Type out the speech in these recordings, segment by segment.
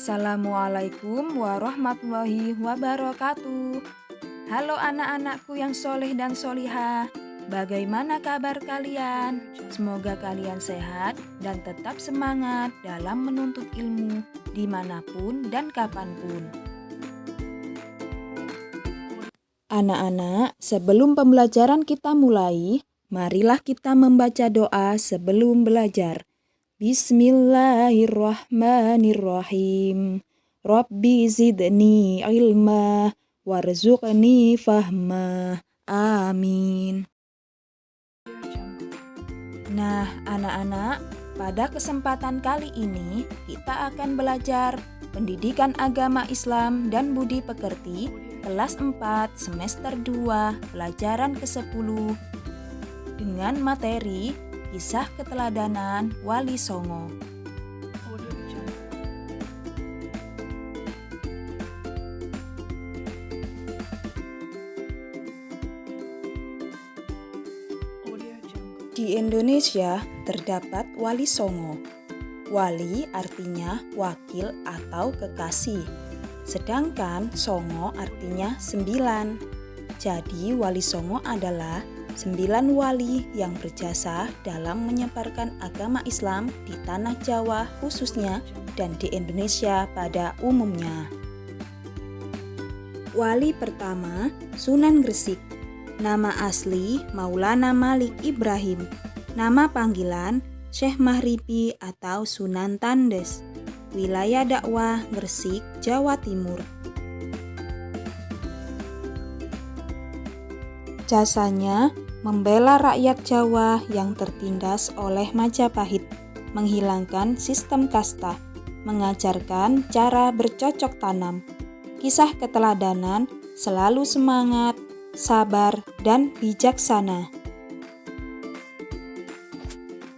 Assalamualaikum warahmatullahi wabarakatuh. Halo anak-anakku yang soleh dan solihah. Bagaimana kabar kalian? Semoga kalian sehat dan tetap semangat dalam menuntut ilmu dimanapun dan kapanpun. Anak-anak, sebelum pembelajaran kita mulai, marilah kita membaca doa sebelum belajar. Bismillahirrahmanirrahim. Rabbi zidni ilma warzuqni fahma. Amin. Nah, anak-anak, pada kesempatan kali ini kita akan belajar Pendidikan Agama Islam dan Budi Pekerti kelas 4 semester 2 pelajaran ke-10 dengan materi Kisah Keteladanan Wali Songo. Di Indonesia terdapat Wali Songo. Wali artinya wakil atau kekasih, sedangkan Songo artinya 9. Jadi Wali Songo adalah 9 wali yang berjasa dalam menyebarkan agama Islam di tanah Jawa khususnya dan di Indonesia pada umumnya. Wali pertama, Sunan Gresik. Nama asli Maulana Malik Ibrahim. Nama panggilan Syekh Mahribi atau Sunan Tandes. Wilayah dakwah Gresik, Jawa Timur. Jasanya membela rakyat Jawa yang tertindas oleh Majapahit, menghilangkan sistem kasta, mengajarkan cara bercocok tanam, kisah keteladanan, selalu semangat, sabar, dan bijaksana.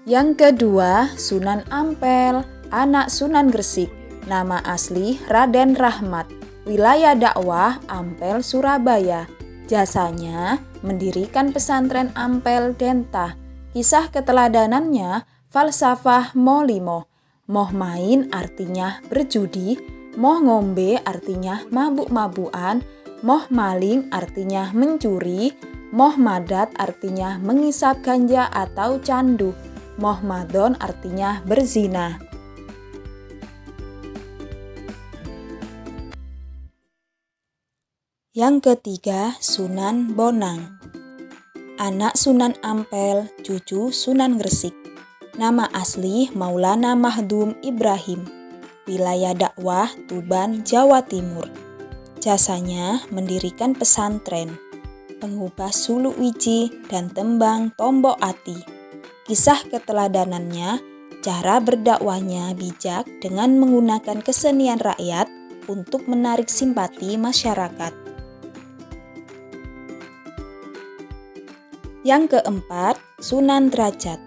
Yang kedua, Sunan Ampel, anak Sunan Gresik. Nama asli Raden Rahmat. Wilayah dakwah Ampel, Surabaya. Jasanya mendirikan pesantren Ampel Denta. Kisah keteladanannya falsafah molimo. Moh main artinya berjudi, moh ngombe artinya mabuk-mabukan, moh maling artinya mencuri, moh madat artinya mengisap ganja atau candu, moh madon artinya berzina. Yang ketiga, Sunan Bonang. Anak Sunan Ampel, cucu Sunan Gresik. Nama asli Maulana Mahdum Ibrahim. Wilayah dakwah Tuban, Jawa Timur. Jasanya mendirikan pesantren, pengubah suluk wiji dan tembang tombok ati. Kisah keteladanannya, cara berdakwahnya bijak dengan menggunakan kesenian rakyat untuk menarik simpati masyarakat. Yang keempat, Sunan Derajat.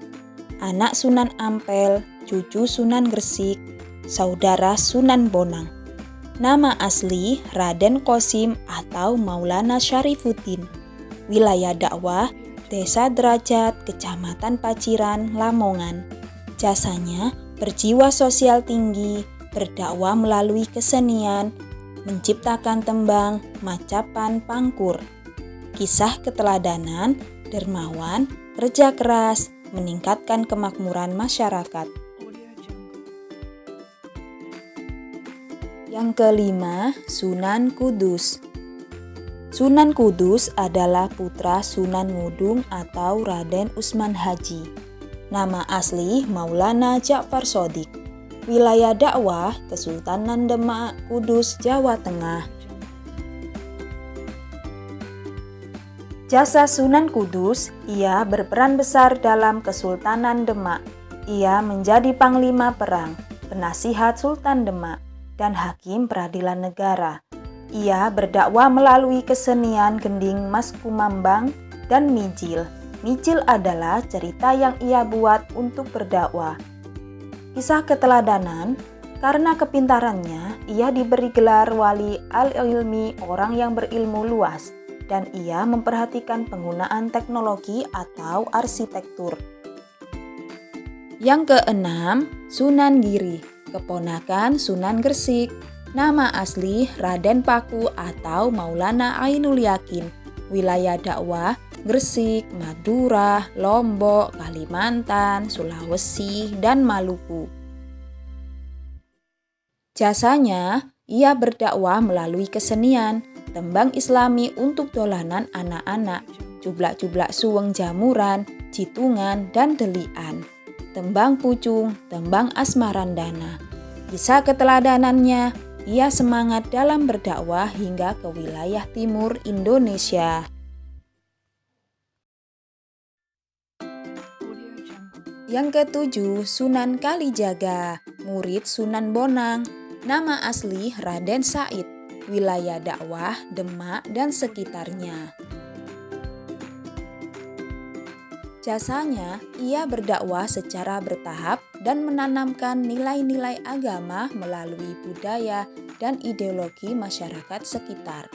Anak Sunan Ampel, cucu Sunan Gresik, saudara Sunan Bonang. Nama asli Raden Qasim atau Maulana Syarifuddin. Wilayah dakwah Desa Derajat, Kecamatan Paciran, Lamongan. Jasanya berjiwa sosial tinggi, berdakwah melalui kesenian, menciptakan tembang, macapan, pangkur. Kisah keteladanan, dermawan, kerja keras, meningkatkan kemakmuran masyarakat. Yang kelima, Sunan Kudus. Sunan Kudus adalah putra Sunan Ngudung atau Raden Usman Haji. Nama asli Maulana Ja'far Shodiq. Wilayah dakwah Kesultanan Demak, Kudus, Jawa Tengah. Jasa Sunan Kudus, ia berperan besar dalam Kesultanan Demak. Ia menjadi panglima perang, penasihat Sultan Demak, dan hakim peradilan negara. Ia berdakwah melalui kesenian gending Mas Kumambang dan Mijil. Mijil adalah cerita yang ia buat untuk berdakwah. Kisah keteladanan, karena kepintarannya, ia diberi gelar wali al-ilmi, orang yang berilmu luas. Dan ia memperhatikan penggunaan teknologi atau arsitektur. Yang keenam, Sunan Giri. keponakan Sunan Gresik. Nama asli Raden Paku atau Maulana Ainul Yakin. Wilayah dakwah Gresik, Madura, Lombok, Kalimantan, Sulawesi, dan Maluku. Jasanya, ia berdakwah melalui kesenian, tembang islami untuk dolanan anak-anak, jublak-jublak suweng jamuran, jitungan, dan delian, tembang pucung, tembang asmarandana. Kisah keteladanannya, ia semangat dalam berdakwah hingga ke wilayah timur Indonesia. Yang ketujuh, Sunan Kalijaga, murid Sunan Bonang. Nama asli Raden Said, wilayah dakwah Demak dan sekitarnya. Jasanya, ia berdakwah secara bertahap dan menanamkan nilai-nilai agama melalui budaya dan ideologi masyarakat sekitar.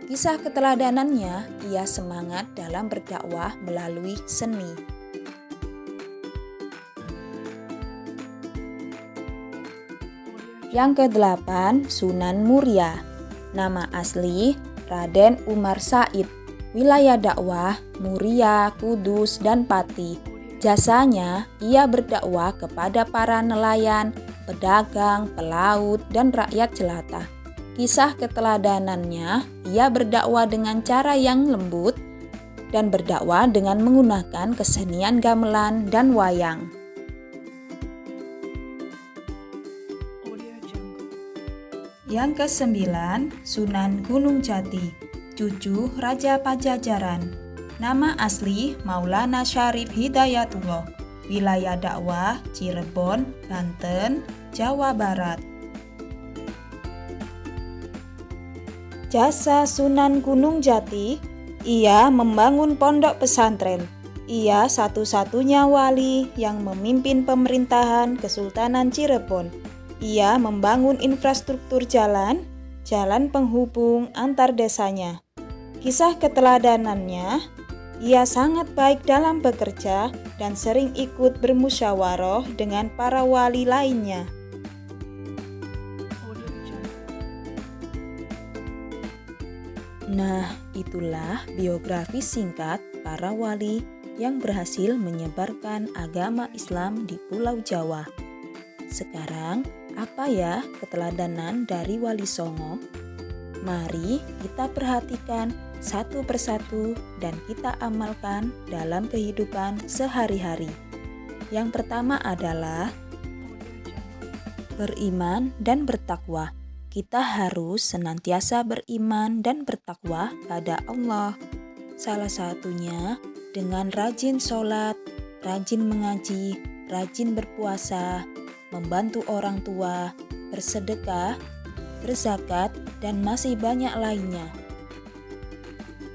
Kisah keteladanannya, ia semangat dalam berdakwah melalui seni. Yang kedelapan, Sunan Muria. Nama asli Raden Umar Said, wilayah dakwah Muria, Kudus, dan Pati. Jasanya, ia berdakwah kepada para nelayan, pedagang, pelaut, dan rakyat jelata. Kisah keteladanannya, ia berdakwah dengan cara yang lembut dan berdakwah dengan menggunakan kesenian gamelan dan wayang. Yang kesembilan, Sunan Gunung Jati, cucu Raja Pajajaran. Nama asli Maulana Syarif Hidayatullah, wilayah dakwah Cirebon, Banten, Jawa Barat. Jasa Sunan Gunung Jati, ia membangun pondok pesantren. Ia satu-satunya wali yang memimpin pemerintahan Kesultanan Cirebon. Ia membangun infrastruktur jalan penghubung antar desanya. Kisah keteladanannya, ia sangat baik dalam bekerja dan sering ikut bermusyawarah dengan para wali lainnya. Nah, itulah biografi singkat para wali yang berhasil menyebarkan agama Islam di Pulau Jawa. Sekarang, apa ya keteladanan dari Wali Songo? Mari kita perhatikan satu persatu dan kita amalkan dalam kehidupan sehari-hari. Yang pertama adalah beriman dan bertakwa. Kita harus senantiasa beriman dan bertakwa pada Allah. Salah satunya dengan rajin sholat, rajin mengaji, rajin berpuasa, membantu orang tua, bersedekah, berzakat, dan masih banyak lainnya.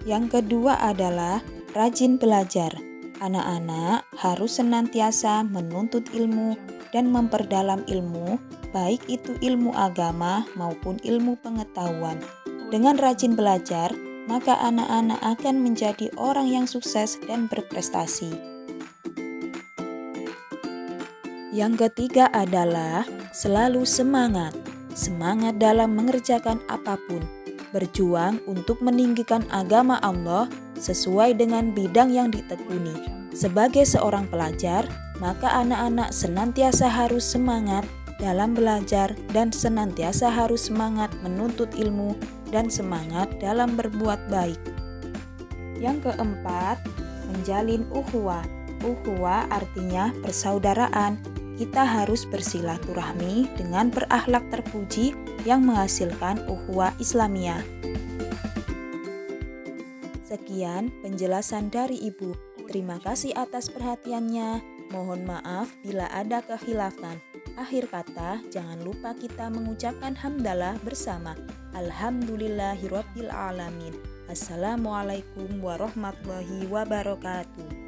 Yang kedua adalah rajin belajar. Anak-anak harus senantiasa menuntut ilmu dan memperdalam ilmu, baik itu ilmu agama maupun ilmu pengetahuan. Dengan rajin belajar, maka anak-anak akan menjadi orang yang sukses dan berprestasi. Yang ketiga adalah selalu semangat. Semangat dalam mengerjakan apapun. Berjuang untuk meninggikan agama Allah sesuai dengan bidang yang ditekuni. Sebagai seorang pelajar, maka anak-anak senantiasa harus semangat dalam belajar dan senantiasa harus semangat menuntut ilmu dan semangat dalam berbuat baik. Yang keempat, menjalin ukhuwah. Ukhuwah artinya persaudaraan. Kita harus bersilaturahmi dengan berakhlak terpuji yang menghasilkan ukhuwah Islamiyah. Sekian penjelasan dari Ibu. Terima kasih atas perhatiannya. Mohon maaf bila ada kekhilafan. Akhir kata, jangan lupa kita mengucapkan hamdalah bersama. Alhamdulillahirabbil alamin. Assalamualaikum warahmatullahi wabarakatuh.